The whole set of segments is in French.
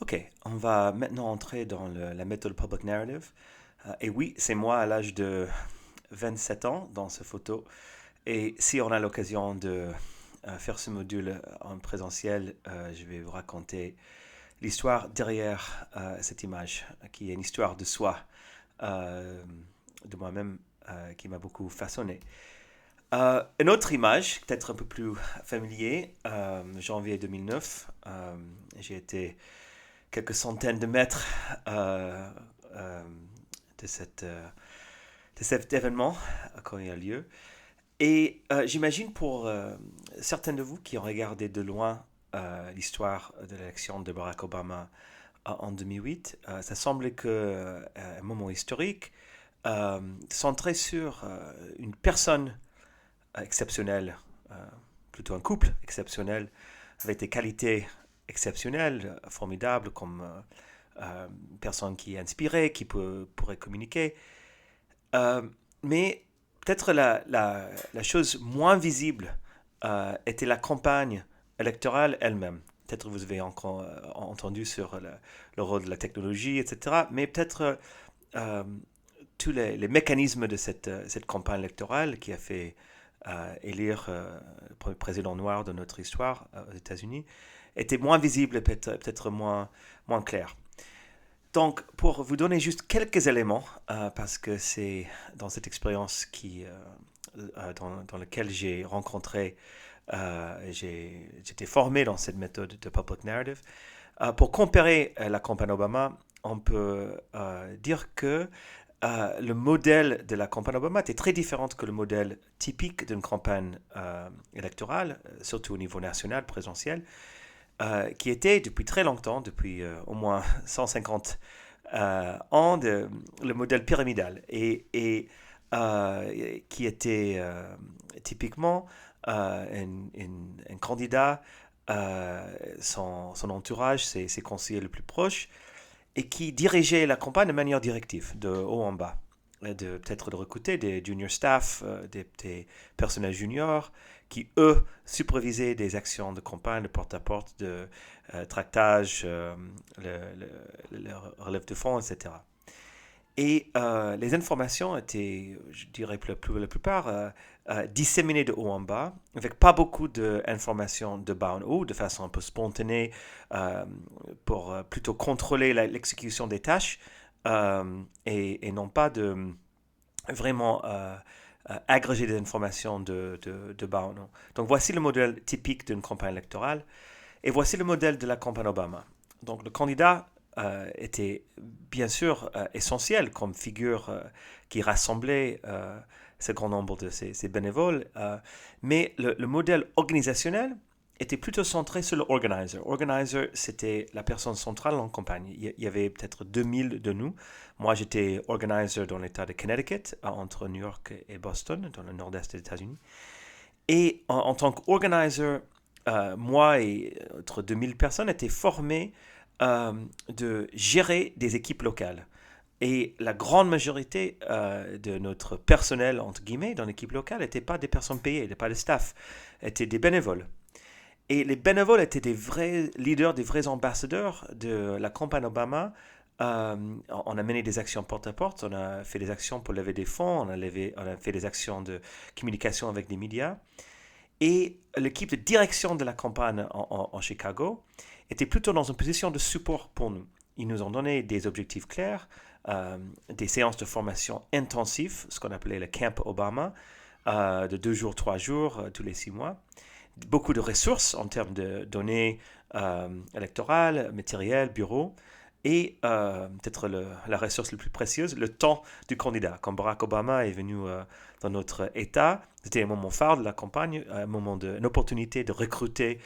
Ok, on va maintenant entrer dans la méthode Public Narrative. Et oui, c'est moi à l'âge de 27 ans dans cette photo. Et si on a l'occasion de faire ce module en présentiel, je vais vous raconter l'histoire derrière cette image, qui est une histoire de soi, euh, de moi-même, qui m'a beaucoup façonné. Une autre image, peut-être un peu plus familier, janvier 2009, j'ai été quelques centaines de mètres euh, euh, de, de cet événement quand il a lieu. Et j'imagine pour certains de vous qui ont regardé de loin l'histoire de l'élection de Barack Obama en 2008, ça semble que un moment historique centré sur une personne exceptionnelle, euh, plutôt un couple exceptionnel, avec des qualités exceptionnelles, formidables, comme une personne qui est inspirée, pourrait communiquer. Euh, mais peut-être la chose moins visible était la campagne électorale elle-même. Peut-être vous avez encore entendu sur le rôle de la technologie, etc. Mais peut-être euh, tous les mécanismes de cette campagne électorale qui a fait élire le premier président noir de notre histoire aux États-Unis étaient moins visibles et peut-être moins clairs. Donc, pour vous donner juste quelques éléments, parce que c'est dans cette expérience dans laquelle j'ai rencontré, j'étais formé dans cette méthode de public narrative. Pour comparer la campagne Obama, on peut dire que le modèle de la campagne Obama était très différent que le modèle typique d'une campagne électorale, surtout au niveau national, présentiel, qui était depuis très longtemps, depuis au moins 150 ans, le modèle pyramidal et qui était typiquement un candidat, son entourage, ses conseillers les plus proches, et qui dirigeait la campagne de manière directive, de haut en bas. Peut-être de recruter des junior staff, des personnels juniors, qui, eux, supervisaient des actions de campagne, de porte-à-porte, de tractage, le relève de fonds, etc. Et les informations étaient, je dirais pour la plupart, disséminées de haut en bas, avec pas beaucoup d'informations de bas en haut, de façon un peu spontanée, euh, pour plutôt contrôler l'exécution des tâches, et non pas de vraiment agréger des informations de bas en haut. Donc voici le modèle typique d'une campagne électorale, et voici le modèle de la campagne Obama. Donc le candidat était bien sûr essentiel comme figure qui rassemblait ce grand nombre de ces bénévoles, mais le modèle organisationnel était plutôt centré sur le organizer. Organizer, c'était la personne centrale en campagne. Il y avait peut-être 2000 de nous. Moi, j'étais organizer dans l'État de Connecticut, entre New York et Boston, dans le nord-est des États-Unis. Et en tant qu'organizer, moi et entre 2000 personnes étaient formés de gérer des équipes locales. Et la grande majorité de notre personnel, entre guillemets, dans l'équipe locale, n'étaient pas des personnes payées, n'étaient pas des staff, étaient des bénévoles. Et les bénévoles étaient des vrais leaders, des vrais ambassadeurs de la campagne Obama. On a mené des actions porte-à-porte, on a fait des actions pour lever des fonds, on a fait des actions de communication avec des médias. Et l'équipe de direction de la campagne en Chicago était plutôt dans une position de support pour nous. Ils nous ont donné des objectifs clairs, des séances de formation intensives, ce qu'on appelait le Camp Obama, de 2 jours, 3 jours, tous les 6 mois. Beaucoup de ressources en termes de données électorales, matériel, bureau, et peut-être la ressource la plus précieuse, le temps du candidat. Quand Barack Obama est venu dans notre État, c'était un moment phare de la campagne, une opportunité de recruter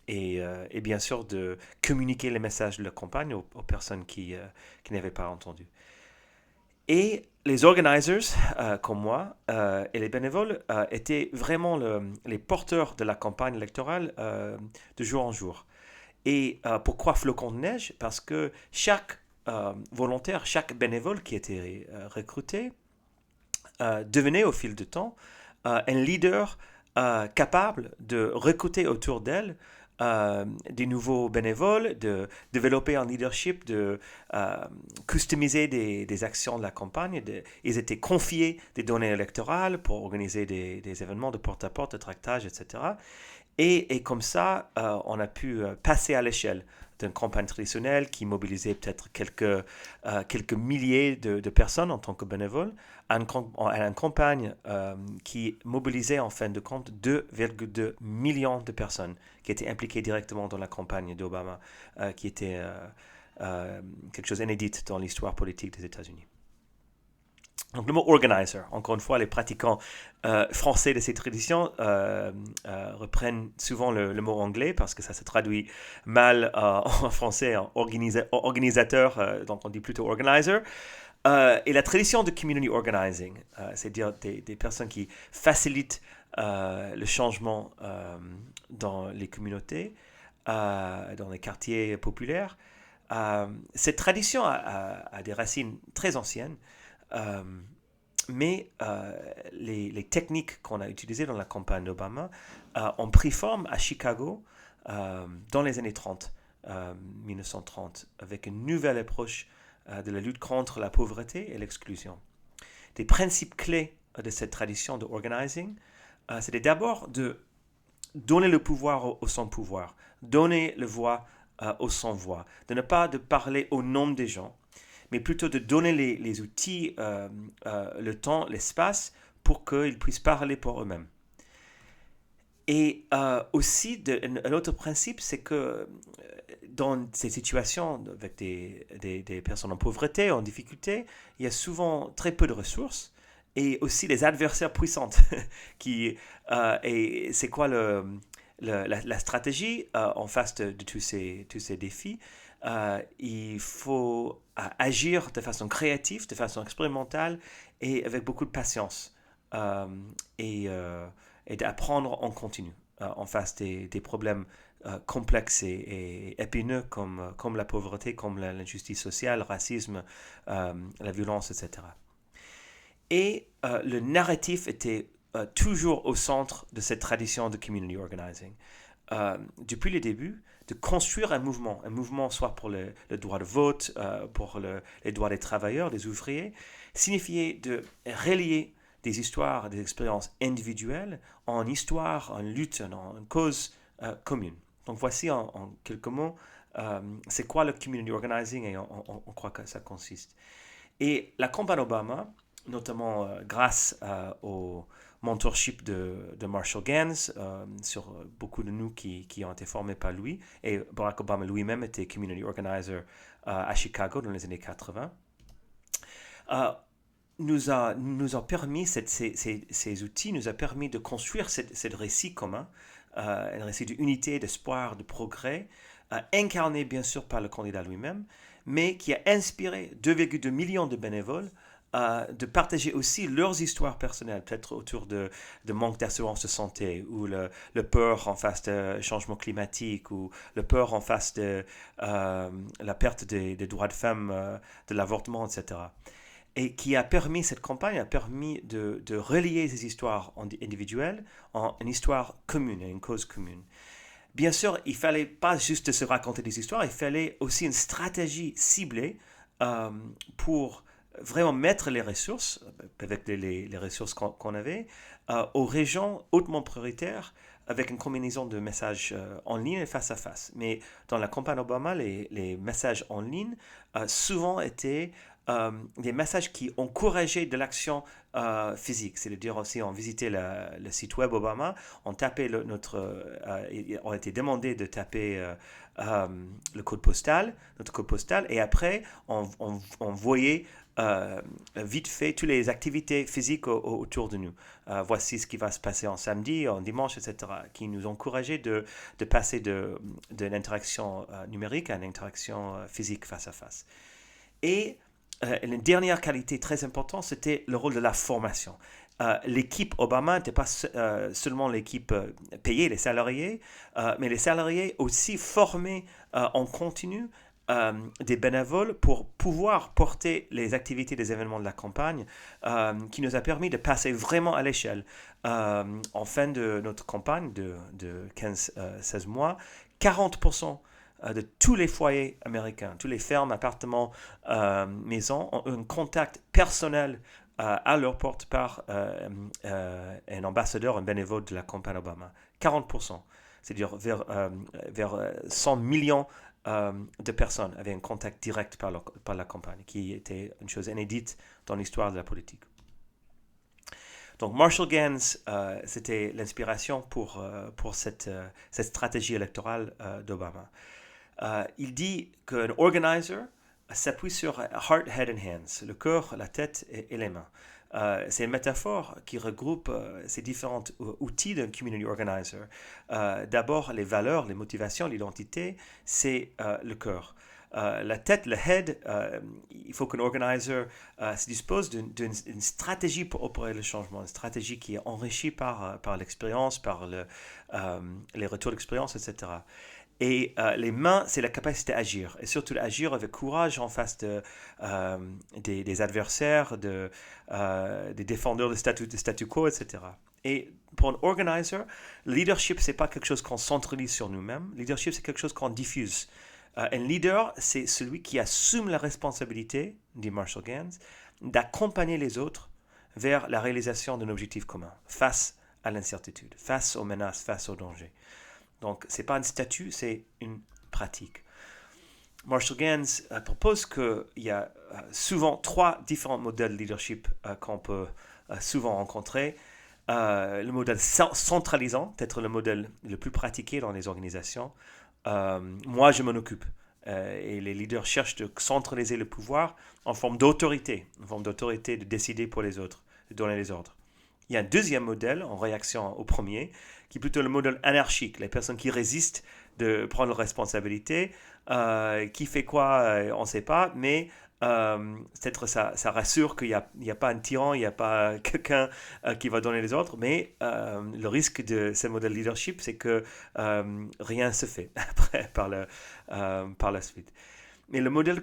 et bien sûr de communiquer les messages de la campagne aux personnes qui n'avaient pas entendu. Et les organizers, comme moi, et les bénévoles étaient vraiment les porteurs de la campagne électorale de jour en jour. Et pourquoi flocon de neige? Parce que chaque volontaire, chaque bénévole qui était recruté devenait au fil du temps un leader capable de recruter autour d'elle des nouveaux bénévoles, de développer un leadership, de customiser des actions de la campagne. Ils étaient confiés des données électorales pour organiser des événements de porte-à-porte, de tractage, etc. Et comme ça, on a pu passer à l'échelle d'une campagne traditionnelle qui mobilisait peut-être quelques milliers de personnes en tant que bénévoles, à une campagne qui mobilisait en fin de compte 2,2 millions de personnes qui étaient impliquées directement dans la campagne d'Obama, qui était quelque chose d'inédit dans l'histoire politique des États-Unis. Donc le mot organizer, encore une fois, les pratiquants français de ces traditions reprennent souvent le mot anglais parce que ça se traduit mal en français en organisateur, donc on dit plutôt organizer. Et la tradition de community organizing, c'est-à-dire des personnes qui facilitent le changement dans les communautés, dans les quartiers populaires, cette tradition a des racines très anciennes. Euh, mais les techniques qu'on a utilisées dans la campagne d'Obama ont pris forme à Chicago dans les années 30, 1930, avec une nouvelle approche de la lutte contre la pauvreté et l'exclusion. Des principes clés de cette tradition de organizing, c'était d'abord de donner le pouvoir au sans-pouvoir, donner la voix au sans-voix, de ne pas de parler au nom des gens, mais plutôt de donner les outils, le temps, l'espace pour qu'ils puissent parler pour eux-mêmes. Et aussi, un autre principe, c'est que dans ces situations avec des personnes en pauvreté, en difficulté, il y a souvent très peu de ressources et aussi des adversaires puissantes. Et c'est quoi la stratégie en face de tous ces défis? Il faut agir de façon créative, de façon expérimentale et avec beaucoup de patience et d'apprendre en continu en face des problèmes complexes et épineux comme la pauvreté, comme l'injustice sociale, le racisme, la violence, etc. Et le narratif était toujours au centre de cette tradition de community organizing. Depuis le début, de construire un mouvement soit pour le droit de vote, pour les droits des travailleurs, des ouvriers, signifiait de relier des histoires, des expériences individuelles en histoire, en lutte, en cause commune. Donc voici en quelques mots, c'est quoi le community organizing et on croit que ça consiste. Et la campagne Obama, notamment grâce au mentorship de Marshall Gans, sur beaucoup de nous qui ont été formés par lui, et Barack Obama lui-même était community organizer à Chicago dans les années 80, nous a permis, ces outils nous a permis de construire ce récit commun, un récit d'unité, d'espoir, de progrès, incarné bien sûr par le candidat lui-même, mais qui a inspiré 2,2 millions de bénévoles de partager aussi leurs histoires personnelles, peut-être autour de manque d'assurance de santé, ou le peur en face de changement climatique, ou le peur en face de la perte des droits de femmes, de l'avortement, etc. Et qui a permis, cette campagne a permis de relier ces histoires individuelles en une histoire commune, une cause commune. Bien sûr, il ne fallait pas juste se raconter des histoires, il fallait aussi une stratégie ciblée pour vraiment mettre les ressources, avec les ressources qu'on avait, aux régions hautement prioritaires, avec une combinaison de messages en ligne et face à face. Mais dans la campagne Obama, les messages en ligne souvent étaient des messages qui encourageaient de l'action physique. C'est-à-dire aussi, on visitait le site web Obama, on tapait on était demandé de taper le code postal, notre code postal, et après, on voyait vite fait toutes les activités physiques autour de nous. Voici ce qui va se passer en samedi, en dimanche, etc., qui nous encourageait de passer de l'interaction numérique à une interaction physique face à face. Et une dernière qualité très importante, c'était le rôle de la formation. L'équipe Obama n'était pas seulement l'équipe payée, les salariés, mais les salariés aussi formés en continu des bénévoles pour pouvoir porter les activités des événements de la campagne, qui nous a permis de passer vraiment à l'échelle en fin de notre campagne de 15-16 mois, 40% de tous les foyers américains, tous les fermes, appartements, maisons, ont un contact personnel à leur porte par un ambassadeur, un bénévole de la campagne Obama. 40%. C'est-à-dire vers 100 millions de personnes avaient un contact direct par la campagne, qui était une chose inédite dans l'histoire de la politique. Donc Marshall Gans, c'était l'inspiration pour cette stratégie électorale d'Obama. Il dit qu'un organizer s'appuie sur heart, head and hands, le cœur, la tête et les mains. C'est une métaphore qui regroupe ces différents outils d'un community organizer. D'abord, les valeurs, les motivations, l'identité, c'est le cœur. La tête, le head, il faut qu'un organizer se dispose d'une stratégie pour opérer le changement, une stratégie qui est enrichie par l'expérience, par les retours d'expérience, etc. Et les mains, c'est la capacité d'agir, et surtout d'agir avec courage en face des adversaires, des défendeurs de statu quo, etc. Et pour un organizer, le leadership, ce n'est pas quelque chose qu'on centralise sur nous-mêmes. Le leadership, c'est quelque chose qu'on diffuse. Un leader, c'est celui qui assume la responsabilité, dit Marshall Gans, d'accompagner les autres vers la réalisation d'un objectif commun, face à l'incertitude, face aux menaces, face aux dangers. Donc, ce n'est pas un statut, c'est une pratique. Marshall Gans propose qu'il y a souvent 3 différents modèles de leadership qu'on peut souvent rencontrer. Le modèle centralisant, peut-être le modèle le plus pratiqué dans les organisations. Moi, je m'en occupe. Et les leaders cherchent de centraliser le pouvoir en forme d'autorité de décider pour les autres, de donner les ordres. Il y a un deuxième modèle, en réaction au premier, qui est plutôt le modèle anarchique, les personnes qui résistent de prendre responsabilité, qui fait quoi, on ne sait pas, mais peut-être ça rassure qu'il n'y a pas un tyran, il n'y a pas quelqu'un qui va donner les ordres, mais le risque de ce modèle leadership, c'est que rien ne se fait après par la suite. Mais le modèle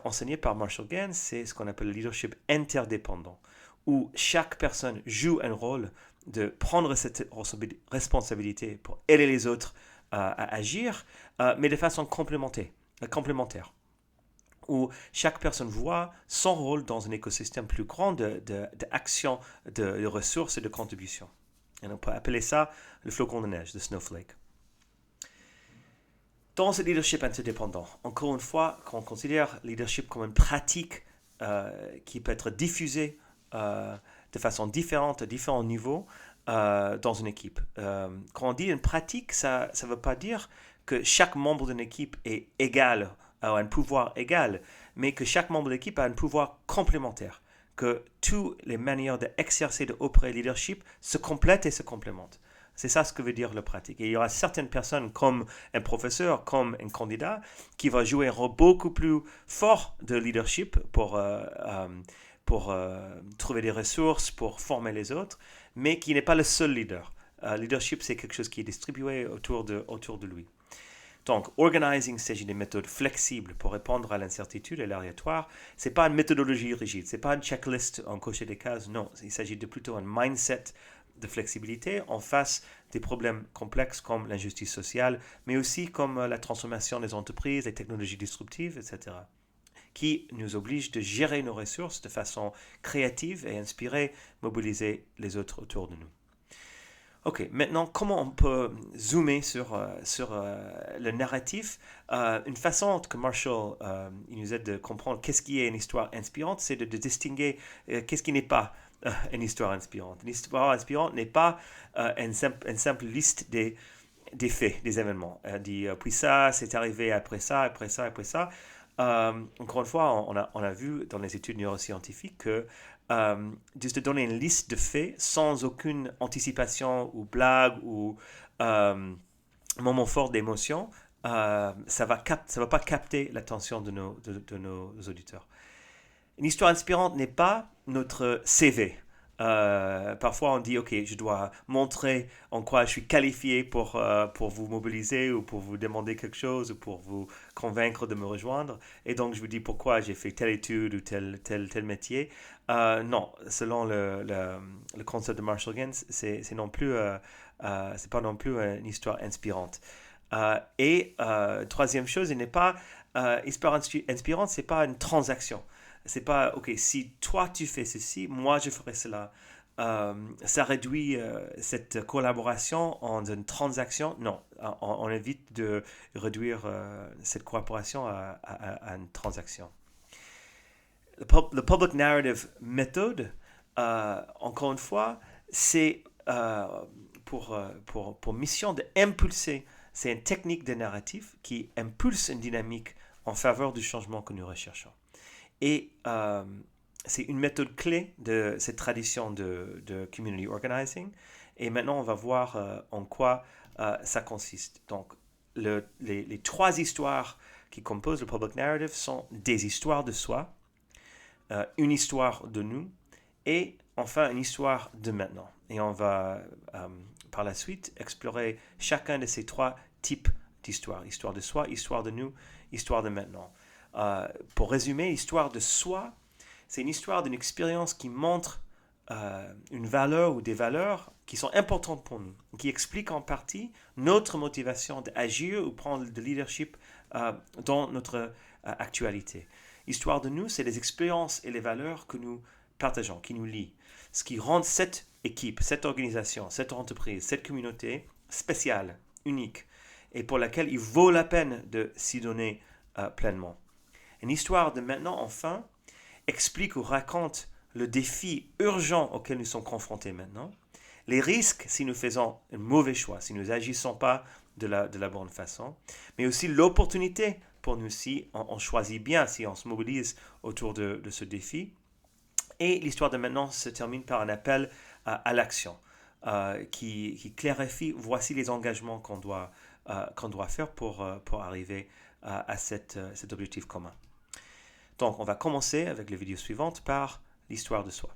enseigné par Marshall Gans, c'est ce qu'on appelle le leadership interdépendant, où chaque personne joue un rôle de prendre cette responsabilité pour aider les autres à agir, mais de façon complémentaire, où chaque personne voit son rôle dans un écosystème plus grand d'action, de ressources et de contribution. Et on peut appeler ça le flocon de neige, le snowflake. Dans ce leadership interdépendant, encore une fois, quand on considère le leadership comme une pratique qui peut être diffusée de façon différente, à différents niveaux, dans une équipe. Quand on dit une pratique, ça ne veut pas dire que chaque membre d'une équipe est égal, a un pouvoir égal, mais que chaque membre de l'équipe a un pouvoir complémentaire, que toutes les manières d'exercer de opérer le leadership se complètent et se complémentent. C'est ça ce que veut dire la pratique. Et il y aura certaines personnes, comme un professeur, comme un candidat, qui va jouer un rôle beaucoup plus fort de leadership pour trouver des ressources, pour former les autres, mais qui n'est pas le seul leader. Leadership, c'est quelque chose qui est distribué autour de lui. Donc, organizing s'agit des méthodes flexibles pour répondre à l'incertitude et l'aléatoire. Ce n'est pas une méthodologie rigide, ce n'est pas une checklist en cocher des cases, non. Il s'agit plutôt d'un mindset de flexibilité en face des problèmes complexes comme l'injustice sociale, mais aussi comme la transformation des entreprises, les technologies disruptives, etc., qui nous oblige de gérer nos ressources de façon créative et inspirée, mobiliser les autres autour de nous. Ok, maintenant, comment on peut zoomer sur le narratif? Une façon que Marshall il nous aide de comprendre qu'est-ce qui est une histoire inspirante, c'est de distinguer qu'est-ce qui n'est pas une histoire inspirante. Une histoire inspirante n'est pas une simple liste des faits, des événements. Elle dit, puis ça, c'est arrivé après ça, après ça, après ça. Encore une fois, on a vu dans les études neuroscientifiques que juste de donner une liste de faits sans aucune anticipation ou blague ou moment fort d'émotion, ça va pas capter l'attention de nos auditeurs. Une histoire inspirante n'est pas notre CV. Parfois on dit ok, je dois montrer en quoi je suis qualifié pour vous mobiliser ou pour vous demander quelque chose ou pour vous convaincre de me rejoindre, et donc je vous dis pourquoi j'ai fait telle étude ou tel métier. Non, selon le concept de Marshall Gans, c'est pas non plus une histoire inspirante. Troisième chose, il n'est pas inspirant, c'est pas une transaction. C'est pas, ok, si toi tu fais ceci, moi je ferai cela. Ça réduit cette collaboration en une transaction. Non, on évite de réduire cette collaboration à une transaction. Le public narrative method, encore une fois, c'est pour mission d'impulser. C'est une technique de narratif qui impulse une dynamique en faveur du changement que nous recherchons. Et c'est une méthode clé de cette tradition de community organizing. Et maintenant, on va voir en quoi ça consiste. Donc, les trois histoires qui composent le public narrative sont des histoires de soi, une histoire de nous et enfin une histoire de maintenant. Et on va par la suite explorer chacun de ces trois types d'histoires. Histoire de soi, histoire de nous, histoire de maintenant. Pour résumer, l'histoire de soi, c'est une histoire d'une expérience qui montre une valeur ou des valeurs qui sont importantes pour nous, qui expliquent en partie notre motivation d'agir ou prendre le leadership dans notre actualité. Histoire de nous, c'est les expériences et les valeurs que nous partageons, qui nous lient. Ce qui rend cette équipe, cette organisation, cette entreprise, cette communauté spéciale, unique, et pour laquelle il vaut la peine de s'y donner pleinement. Une histoire de maintenant, enfin, explique ou raconte le défi urgent auquel nous sommes confrontés maintenant, les risques si nous faisons un mauvais choix, si nous n'agissons pas de la bonne façon, mais aussi l'opportunité pour nous si on choisit bien, si on se mobilise autour de ce défi. Et l'histoire de maintenant se termine par un appel à l'action qui clarifie, voici les engagements qu'on doit faire pour arriver à cet objectif commun. Donc, on va commencer avec les vidéos suivantes par l'histoire de soi.